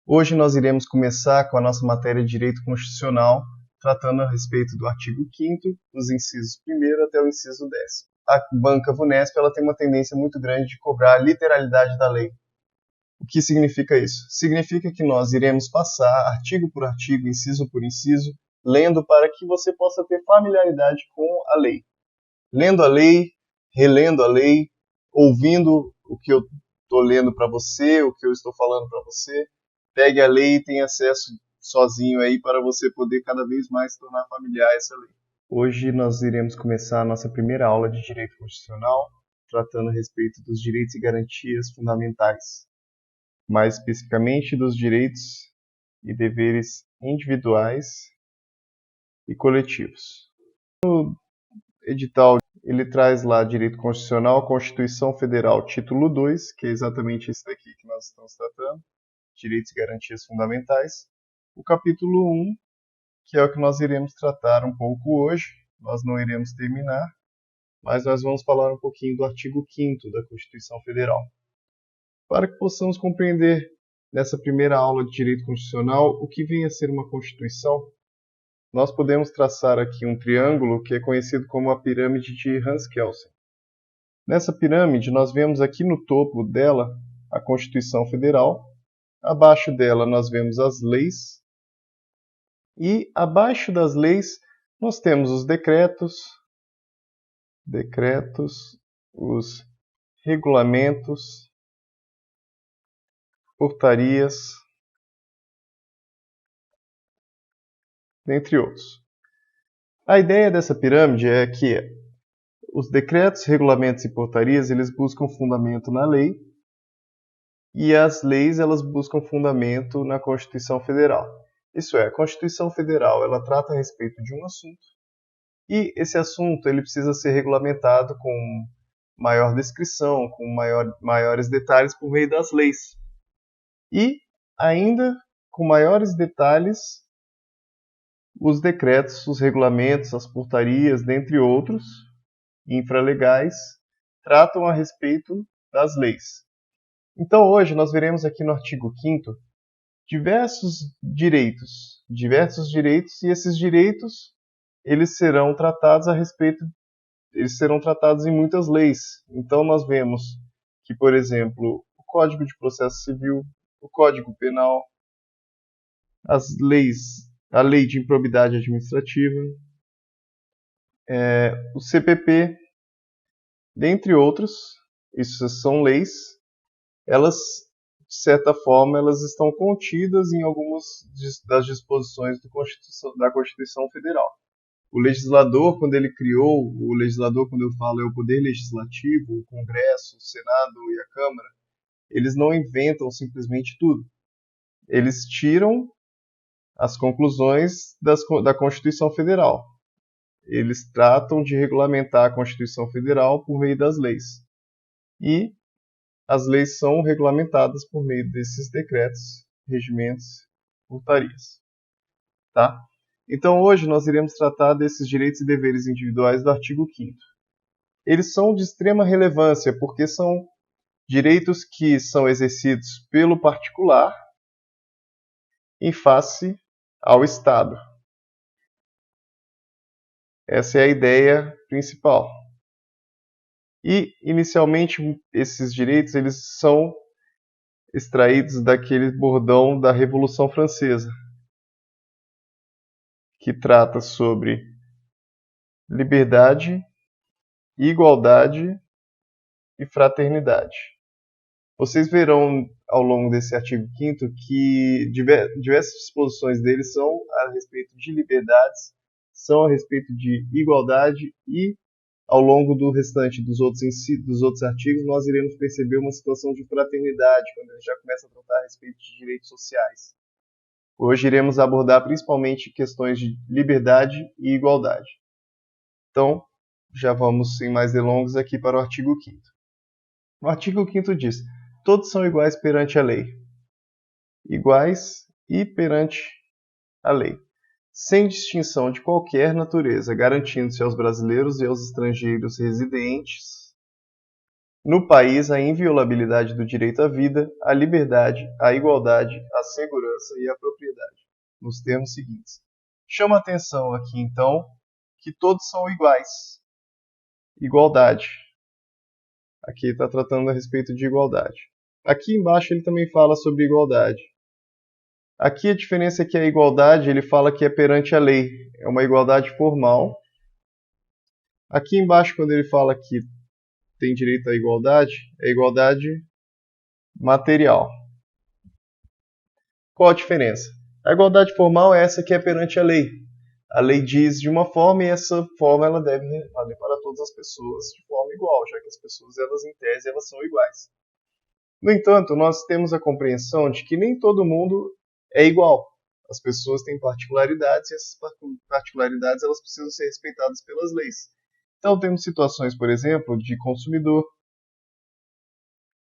Hoje nós iremos começar com a nossa matéria de Direito Constitucional, tratando a respeito do artigo 5º, dos incisos 1º até o inciso 10º. A banca VUNESP ela tem uma tendência muito grande de cobrar a literalidade da lei. O que significa isso? Significa que nós iremos passar artigo por artigo, inciso por inciso, lendo para que você possa ter familiaridade com a lei. Lendo a lei, relendo a lei, ouvindo o que eu estou lendo para você, o que eu estou falando para você. Pegue a lei e tenha acesso sozinho aí para você poder cada vez mais tornar familiar essa lei. Hoje nós iremos começar a nossa primeira aula de Direito Constitucional, tratando a respeito dos direitos e garantias fundamentais, mais especificamente dos direitos e deveres individuais e coletivos. No edital, ele traz lá Direito Constitucional, Constituição Federal, título 2, que é exatamente esse daqui que nós estamos tratando, Direitos e Garantias Fundamentais. O capítulo 1, que é o que nós iremos tratar um pouco hoje, nós não iremos terminar, mas nós vamos falar um pouquinho do artigo 5º da Constituição Federal. Para que possamos compreender nessa primeira aula de Direito Constitucional o que vem a ser uma Constituição, nós podemos traçar aqui um triângulo que é conhecido como a pirâmide de Hans-Kelsen. Nessa pirâmide, nós vemos aqui no topo dela a Constituição Federal, abaixo dela nós vemos as leis, e abaixo das leis nós temos os decretos, os regulamentos, portarias, dentre outros. A ideia dessa pirâmide é que os decretos, regulamentos e portarias, eles buscam fundamento na lei, e as leis elas buscam fundamento na Constituição Federal. Isso é, a Constituição Federal ela trata a respeito de um assunto, e esse assunto ele precisa ser regulamentado com maior descrição, com maiores detalhes por meio das leis. E, ainda com maiores detalhes, os decretos, os regulamentos, as portarias, dentre outros, infralegais, tratam a respeito das leis. Então, hoje, nós veremos aqui no artigo 5º diversos direitos, e esses direitos eles serão tratados em muitas leis. Então, nós vemos que, por exemplo, o Código de Processo Civil, o Código Penal, a Lei de Improbidade Administrativa, o CPP, dentre outros, isso são leis, elas, de certa forma, elas estão contidas em algumas das disposições da Constituição Federal. O legislador, quando eu falo é o Poder Legislativo, o Congresso, o Senado e a Câmara, eles não inventam simplesmente tudo. Eles tiram as conclusões da Constituição Federal. Eles tratam de regulamentar a Constituição Federal por meio das leis. E as leis são regulamentadas por meio desses decretos, regimentos, portarias. Tá? Então, hoje nós iremos tratar desses direitos e deveres individuais do artigo 5º. Eles são de extrema relevância porque são direitos que são exercidos pelo particular em face ao Estado. Essa é a ideia principal. E, inicialmente, esses direitos eles são extraídos daquele bordão da Revolução Francesa, que trata sobre liberdade, igualdade e fraternidade. Vocês verão ao longo desse artigo 5º que diversas disposições dele são a respeito de liberdades, são a respeito de igualdade e ao longo do restante dos outros artigos nós iremos perceber uma situação de fraternidade, quando ele já começa a tratar a respeito de direitos sociais. Hoje iremos abordar principalmente questões de liberdade e igualdade. Então, já vamos sem mais delongas aqui para o artigo 5º. O artigo 5º diz: todos são iguais perante a lei. Iguais e perante a lei, sem distinção de qualquer natureza, garantindo-se aos brasileiros e aos estrangeiros residentes No país, a inviolabilidade do direito à vida, à liberdade, à igualdade, à segurança e à propriedade, nos termos seguintes. Chama atenção aqui, então, que todos são iguais. Igualdade. Aqui está tratando a respeito de igualdade. Aqui embaixo ele também fala sobre igualdade. Aqui a diferença é que a igualdade ele fala que é perante a lei. É uma igualdade formal. Aqui embaixo, quando ele fala que tem direito à igualdade, é igualdade material. Qual a diferença? A igualdade formal é essa que é perante a lei. A lei diz de uma forma e essa forma ela deve valer para todas as pessoas de forma igual, já que as pessoas, elas em tese, elas são iguais. No entanto, nós temos a compreensão de que nem todo mundo é igual. As pessoas têm particularidades e essas particularidades elas precisam ser respeitadas pelas leis. Então temos situações, por exemplo, de consumidor,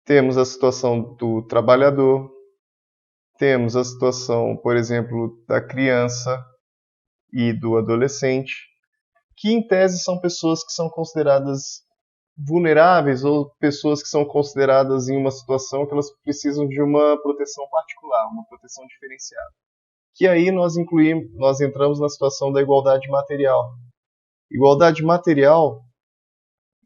temos a situação do trabalhador, temos a situação, por exemplo, da criança e do adolescente, que em tese são pessoas que são consideradas vulneráveis ou pessoas que são consideradas em uma situação que elas precisam de uma proteção particular, uma proteção diferenciada. Que aí nós entramos na situação da igualdade material. Igualdade material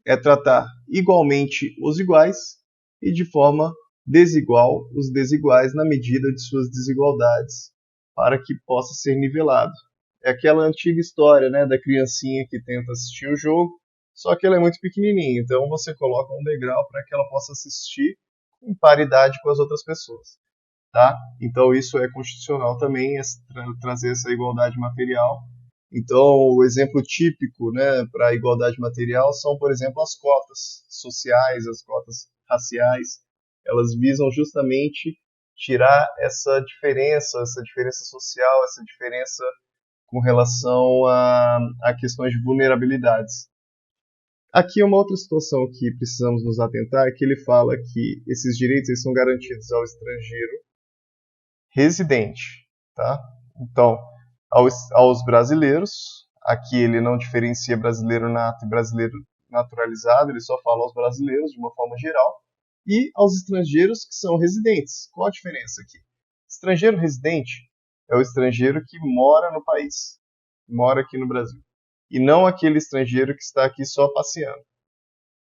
é tratar igualmente os iguais e de forma desigual os desiguais na medida de suas desigualdades, para que possa ser nivelado. É aquela antiga história, né, da criancinha que tenta assistir o jogo, só que ela é muito pequenininha, então você coloca um degrau para que ela possa assistir em paridade com as outras pessoas. Tá? Então isso é constitucional também, trazer essa igualdade material. Então o exemplo típico, né, para a igualdade material são, por exemplo, as cotas sociais, as cotas raciais. Elas visam justamente tirar essa diferença social, essa diferença com relação a questões de vulnerabilidades. Aqui uma outra situação que precisamos nos atentar é que ele fala que esses direitos eles são garantidos ao estrangeiro residente, tá? Então, aos brasileiros, aqui ele não diferencia brasileiro nato e brasileiro naturalizado, ele só fala aos brasileiros de uma forma geral, e aos estrangeiros que são residentes. Qual a diferença aqui? Estrangeiro residente é o estrangeiro que mora no país, mora aqui no Brasil, e não aquele estrangeiro que está aqui só passeando,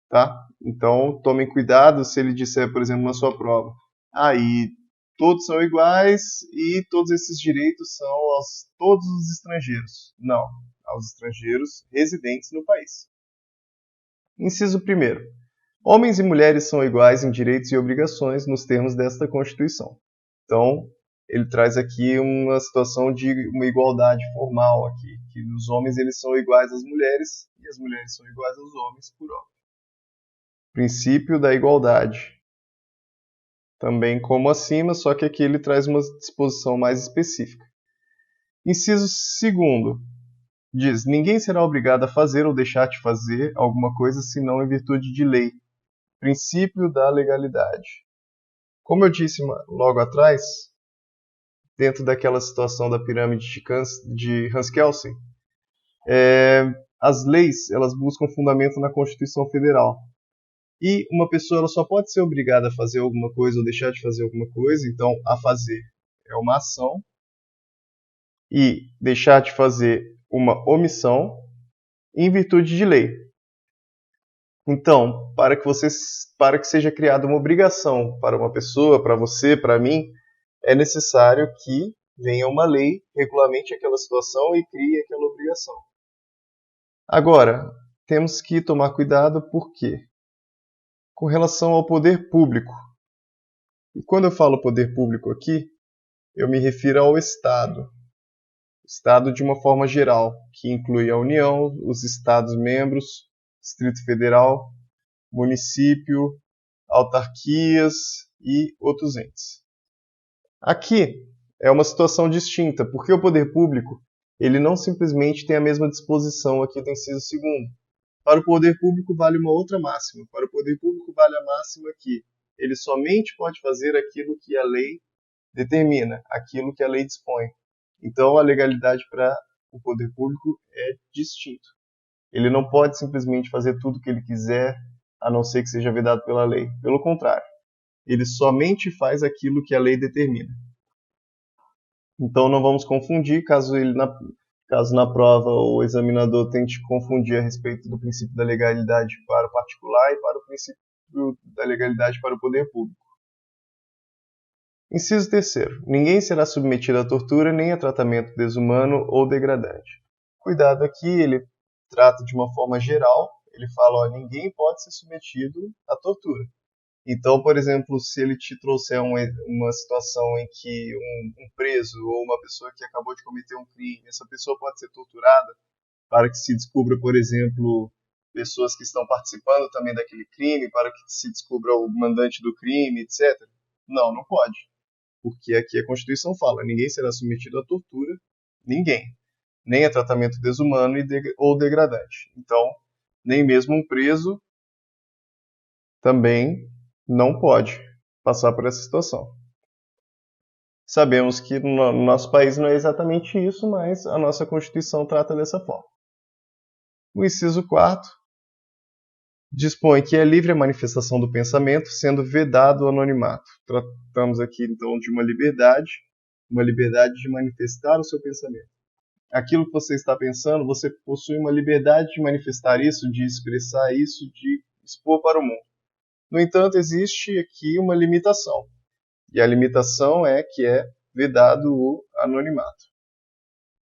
tá? Então, tomem cuidado se ele disser, por exemplo, na sua prova, e todos são iguais e todos esses direitos são aos todos os estrangeiros. Não, aos estrangeiros residentes no país. Inciso 1º. Homens e mulheres são iguais em direitos e obrigações nos termos desta Constituição. Então, ele traz aqui uma situação de uma igualdade formal aqui, que os homens eles são iguais às mulheres e as mulheres são iguais aos homens por óbvio. Princípio da igualdade. Também como acima, só que aqui ele traz uma disposição mais específica. Inciso 2º. Diz, ninguém será obrigado a fazer ou deixar de fazer alguma coisa senão em virtude de lei. Princípio da legalidade. Como eu disse logo atrás, dentro daquela situação da pirâmide de Hans Kelsen, as leis elas buscam fundamento na Constituição Federal. E uma pessoa ela só pode ser obrigada a fazer alguma coisa ou deixar de fazer alguma coisa, então a fazer é uma ação e deixar de fazer uma omissão em virtude de lei. Então, para que seja criada uma obrigação para uma pessoa, para você, para mim, é necessário que venha uma lei, regulamente aquela situação e crie aquela obrigação. Agora, temos que tomar cuidado porque com relação ao poder público. E quando eu falo poder público aqui, eu me refiro ao Estado. Estado de uma forma geral, que inclui a União, os Estados-membros, Distrito Federal, município, autarquias e outros entes. Aqui é uma situação distinta, porque o poder público ele não simplesmente tem a mesma disposição aqui do inciso 2º. Para o poder público vale uma outra máxima. Para o poder público vale a máxima que ele somente pode fazer aquilo que a lei determina, aquilo que a lei dispõe. Então a legalidade para o poder público é distinto. Ele não pode simplesmente fazer tudo o que ele quiser, a não ser que seja vedado pela lei. Pelo contrário, ele somente faz aquilo que a lei determina. Então não vamos confundir, caso na prova o examinador tente confundir a respeito do princípio da legalidade para o particular e para o princípio da legalidade para o poder público. Inciso terceiro. Ninguém será submetido à tortura nem a tratamento desumano ou degradante. Cuidado aqui, ele trata de uma forma geral, ele fala, ninguém pode ser submetido à tortura. Então, por exemplo, se ele te trouxer uma situação em que um preso ou uma pessoa que acabou de cometer um crime, essa pessoa pode ser torturada para que se descubra, por exemplo, pessoas que estão participando também daquele crime, para que se descubra o mandante do crime, etc. Não, não pode. Porque aqui a Constituição fala, ninguém será submetido à tortura, ninguém, nem a tratamento desumano ou degradante. Então, nem mesmo um preso também não pode passar por essa situação. Sabemos que no nosso país não é exatamente isso, mas a nossa Constituição trata dessa forma. O inciso 4 dispõe que é livre a manifestação do pensamento, sendo vedado o anonimato. Tratamos aqui, então, de uma liberdade de manifestar o seu pensamento. Aquilo que você está pensando, você possui uma liberdade de manifestar isso, de expressar isso, de expor para o mundo. No entanto, existe aqui uma limitação. E a limitação é que é vedado o anonimato.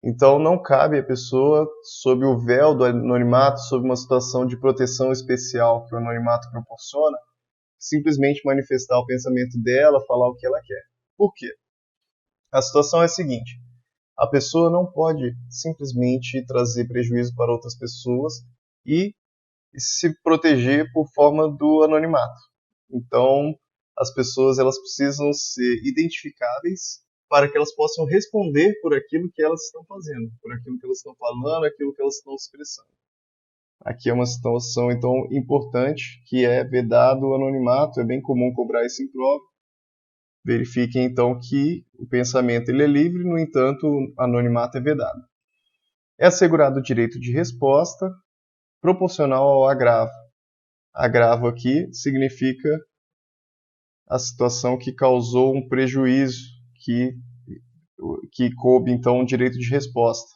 Então, não cabe à pessoa, sob o véu do anonimato, sob uma situação de proteção especial que o anonimato proporciona, simplesmente manifestar o pensamento dela, falar o que ela quer. Por quê? A situação é a seguinte: a pessoa não pode simplesmente trazer prejuízo para outras pessoas e se proteger por forma do anonimato. Então, as pessoas elas precisam ser identificáveis para que elas possam responder por aquilo que elas estão fazendo, por aquilo que elas estão falando, aquilo que elas estão expressando. Aqui é uma situação, então, importante, que é vedado o anonimato, é bem comum cobrar isso em prova. Verifiquem, então, que o pensamento ele é livre, no entanto, o anonimato é vedado. É assegurado o direito de resposta proporcional ao agravo. Agravo aqui significa a situação que causou um prejuízo, que coube, então, um direito de resposta.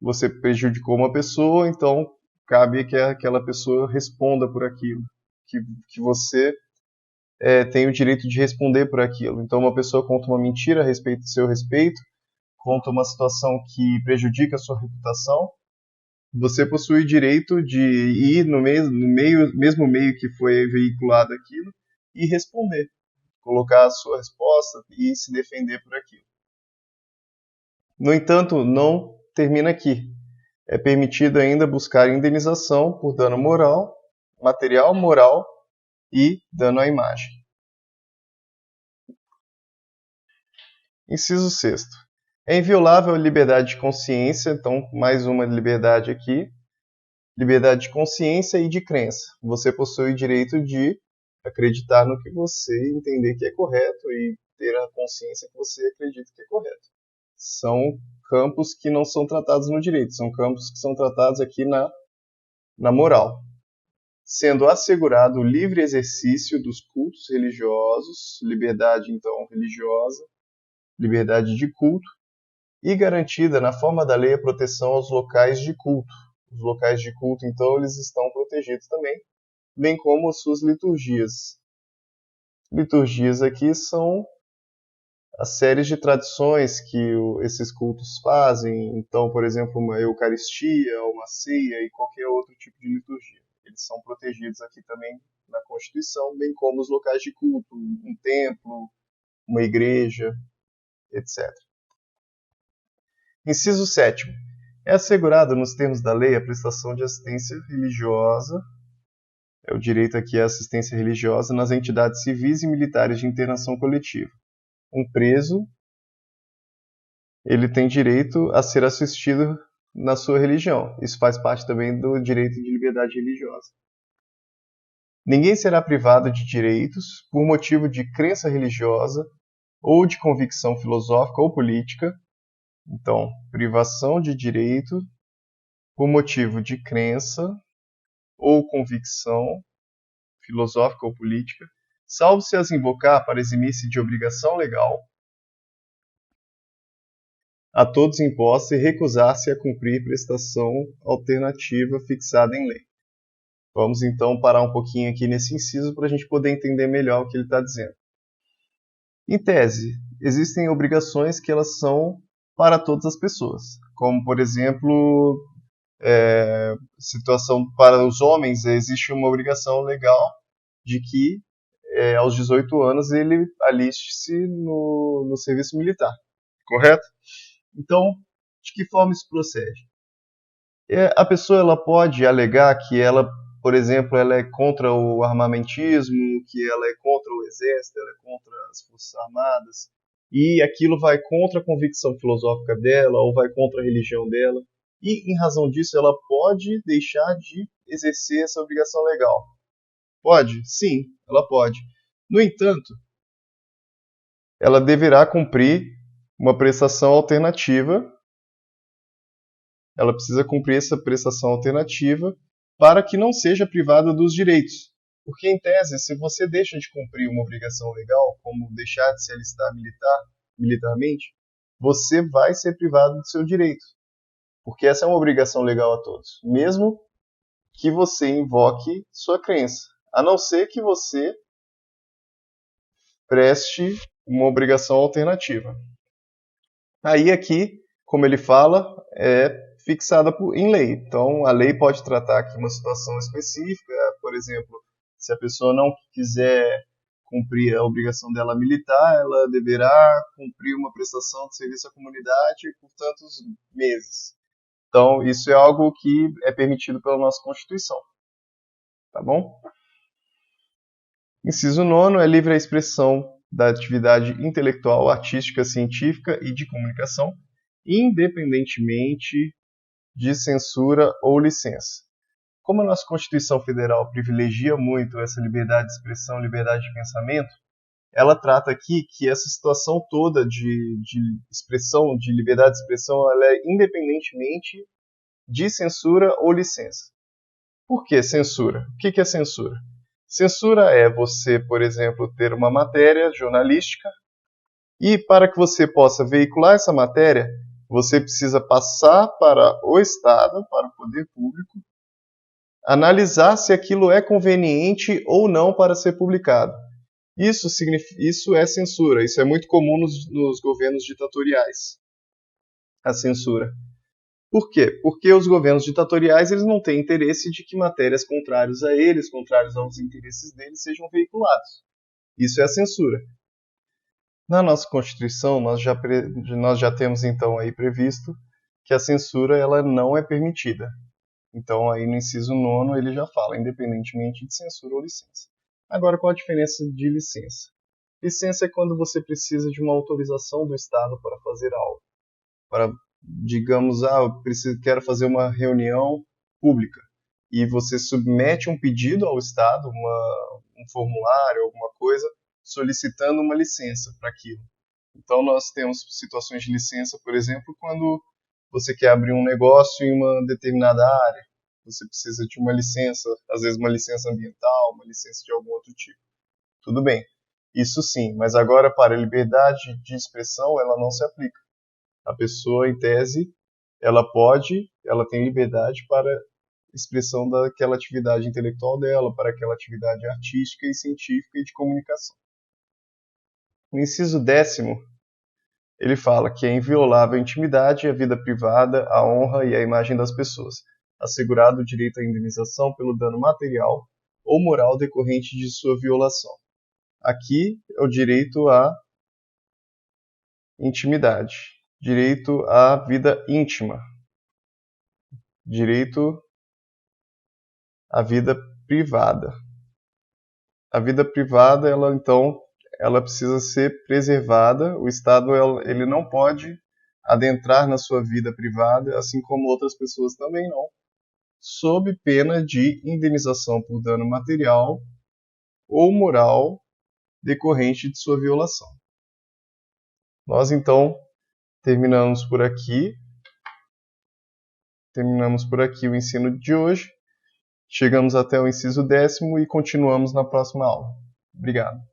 Você prejudicou uma pessoa, então cabe que aquela pessoa responda por aquilo, que você tem o direito de responder por aquilo. Então, uma pessoa conta uma mentira a respeito do seu respeito, conta uma situação que prejudica a sua reputação, você possui direito de ir no mesmo meio que foi veiculado aquilo e responder, colocar a sua resposta e se defender por aquilo. No entanto, não termina aqui. É permitido ainda buscar indenização por dano moral, material, moral e dano à imagem. Inciso 6º. É inviolável a liberdade de consciência, então mais uma liberdade aqui, liberdade de consciência e de crença. Você possui o direito de acreditar no que você entender que é correto e ter a consciência que você acredita que é correto. São campos que não são tratados no direito, são campos que são tratados aqui na moral. Sendo assegurado o livre exercício dos cultos religiosos, liberdade então religiosa, liberdade de culto, e garantida na forma da lei a proteção aos locais de culto. Os locais de culto, então, eles estão protegidos também, bem como as suas liturgias. Liturgias aqui são as séries de tradições que esses cultos fazem. Então, por exemplo, uma eucaristia, uma ceia e qualquer outro tipo de liturgia. Eles são protegidos aqui também na Constituição, bem como os locais de culto, um templo, uma igreja, etc. Inciso 7º. É assegurada nos termos da lei a prestação de assistência religiosa, o direito aqui à assistência religiosa nas entidades civis e militares de internação coletiva. Um preso, ele tem direito a ser assistido na sua religião. Isso faz parte também do direito de liberdade religiosa. Ninguém será privado de direitos por motivo de crença religiosa ou de convicção filosófica ou política. Então, privação de direito por motivo de crença ou convicção filosófica ou política, salvo se as invocar para eximir-se de obrigação legal a todos imposta e recusar-se a cumprir prestação alternativa fixada em lei. Vamos então parar um pouquinho aqui nesse inciso para a gente poder entender melhor o que ele está dizendo. Em tese, existem obrigações que elas são para todas as pessoas, como por exemplo, situação para os homens, existe uma obrigação legal de que aos 18 anos ele aliste-se no serviço militar, correto? Então, de que forma isso procede? A pessoa ela pode alegar que ela, por exemplo, ela é contra o armamentismo, que ela é contra o exército, ela é contra as forças armadas, e aquilo vai contra a convicção filosófica dela, ou vai contra a religião dela, e em razão disso ela pode deixar de exercer essa obrigação legal. Pode? Sim, ela pode. No entanto, ela deverá cumprir uma prestação alternativa. Ela precisa cumprir essa prestação alternativa para que não seja privada dos direitos. Porque, em tese, se você deixa de cumprir uma obrigação legal, como deixar de se alistar militarmente, você vai ser privado do seu direito. Porque essa é uma obrigação legal a todos, mesmo que você invoque sua crença. A não ser que você preste uma obrigação alternativa. Aí aqui, como ele fala, é fixada em lei. Então, a lei pode tratar aqui uma situação específica, por exemplo, se a pessoa não quiser cumprir a obrigação dela militar, ela deverá cumprir uma prestação de serviço à comunidade por tantos meses. Então, isso é algo que é permitido pela nossa Constituição. Tá bom? Inciso 9 é livre a expressão da atividade intelectual, artística, científica e de comunicação, independentemente de censura ou licença. Como a nossa Constituição Federal privilegia muito essa liberdade de expressão, liberdade de pensamento, ela trata aqui que essa situação toda de expressão, de liberdade de expressão, ela é independentemente de censura ou licença. Por que censura? O que é censura? Censura é você, por exemplo, ter uma matéria jornalística e para que você possa veicular essa matéria, você precisa passar para o Estado, para o poder público, analisar se aquilo é conveniente ou não para ser publicado. Isso é censura, isso é muito comum nos governos ditatoriais, a censura. Por quê? Porque os governos ditatoriais eles não têm interesse de que matérias contrárias a eles, contrárias aos interesses deles, sejam veiculadas. Isso é a censura. Na nossa Constituição, nós já temos então aí previsto que a censura ela não é permitida. Então aí no inciso 9 ele já fala, independentemente de censura ou licença. Agora, qual a diferença de licença? Licença é quando você precisa de uma autorização do Estado para fazer algo. Para, digamos, quero fazer uma reunião pública. E você submete um pedido ao Estado, um formulário, alguma coisa, solicitando uma licença para aquilo. Então nós temos situações de licença, por exemplo, quando você quer abrir um negócio em uma determinada área. Você precisa de uma licença, às vezes uma licença ambiental, uma licença de algum outro tipo. Tudo bem, isso sim, mas agora para a liberdade de expressão ela não se aplica. A pessoa, em tese, ela tem liberdade para expressão daquela atividade intelectual dela, para aquela atividade artística e científica e de comunicação. No inciso 10º, ele fala que é inviolável a intimidade, a vida privada, a honra e a imagem das pessoas, assegurado o direito à indenização pelo dano material ou moral decorrente de sua violação. Aqui é o direito à intimidade, direito à vida íntima, direito à vida privada. A vida privada, ela precisa ser preservada. O Estado ele não pode adentrar na sua vida privada, assim como outras pessoas também não, sob pena de indenização por dano material ou moral decorrente de sua violação. Nós então terminamos por aqui o ensino de hoje. Chegamos até o inciso 10º e continuamos na próxima aula. Obrigado.